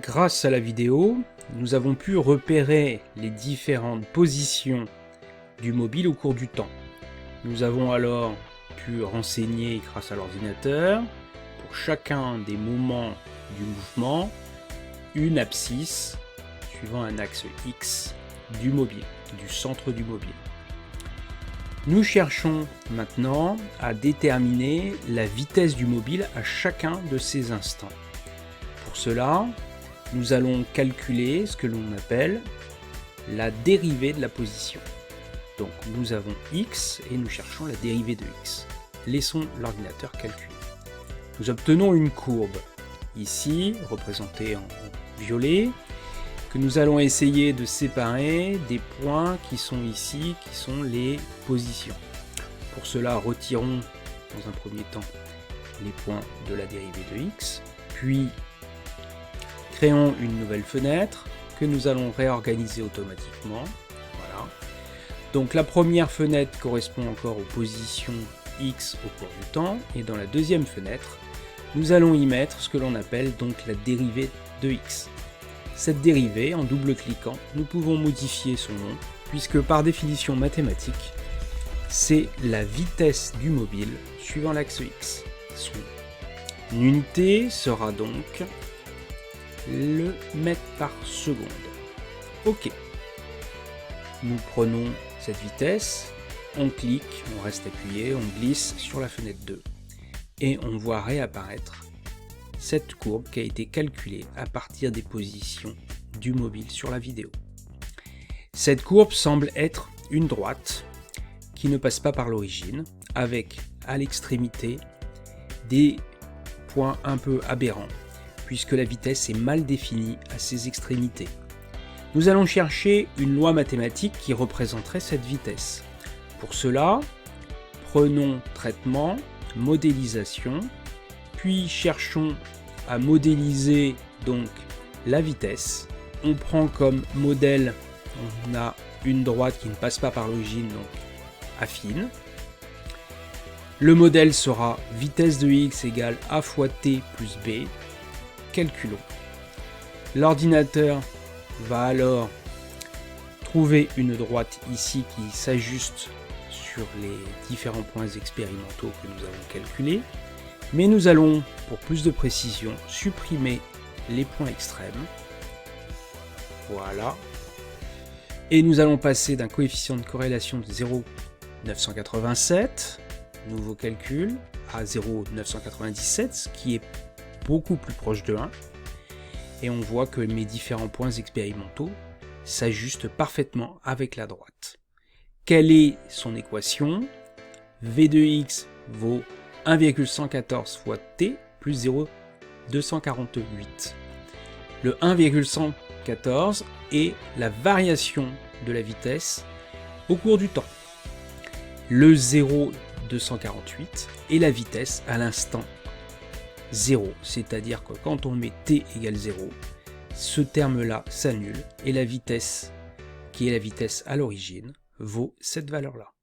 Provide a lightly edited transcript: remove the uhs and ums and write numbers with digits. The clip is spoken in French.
Grâce à la vidéo, nous avons pu repérer les différentes positions du mobile au cours du temps. Nous avons alors pu renseigner grâce à l'ordinateur, pour chacun des moments du mouvement, une abscisse suivant un axe X du mobile, du centre du mobile. Nous cherchons maintenant à déterminer la vitesse du mobile à chacun de ces instants. Pour cela, nous allons calculer ce que l'on appelle la dérivée de la position. Donc nous avons x et nous cherchons la dérivée de x. Laissons l'ordinateur calculer. Nous obtenons une courbe, ici représentée en violet, que nous allons essayer de séparer des points qui sont ici, qui sont les positions. Pour cela, retirons dans un premier temps les points de la dérivée de x, puis créons une nouvelle fenêtre que nous allons réorganiser automatiquement. Voilà. Donc la première fenêtre correspond encore aux positions x au cours du temps, et dans la deuxième fenêtre, nous allons y mettre ce que l'on appelle donc la dérivée de x. Cette dérivée, en double-cliquant, nous pouvons modifier son nom, puisque par définition mathématique, c'est la vitesse du mobile suivant l'axe x. Son unité sera donc le mètre par seconde. Ok. Nous prenons cette vitesse, on clique, on reste appuyé, on glisse sur la fenêtre 2 et on voit réapparaître cette courbe qui a été calculée à partir des positions du mobile sur la vidéo. Cette courbe semble être une droite qui ne passe pas par l'origine, avec à l'extrémité des points un peu aberrants, puisque la vitesse est mal définie à ses extrémités. Nous allons chercher une loi mathématique qui représenterait cette vitesse. Pour cela, prenons traitement, modélisation, puis cherchons à modéliser donc la vitesse. On prend comme modèle, on a une droite qui ne passe pas par l'origine, donc affine. Le modèle sera vitesse de x égale a fois t plus b. Calculons. L'ordinateur va alors trouver une droite ici qui s'ajuste sur les différents points expérimentaux que nous avons calculés, mais nous allons, pour plus de précision, supprimer les points extrêmes. Voilà. Et nous allons passer d'un coefficient de corrélation de 0,987, nouveau calcul, à 0,997, ce qui est beaucoup plus proche de 1, et on voit que mes différents points expérimentaux s'ajustent parfaitement avec la droite. Quelle est son équation? V de x vaut 1,114 fois t plus 0,248. Le 1,114 est la variation de la vitesse au cours du temps. Le 0,248 est la vitesse à l'instant 0, c'est-à-dire que quand on met t égale 0, ce terme-là s'annule et la vitesse, qui est la vitesse à l'origine, vaut cette valeur-là.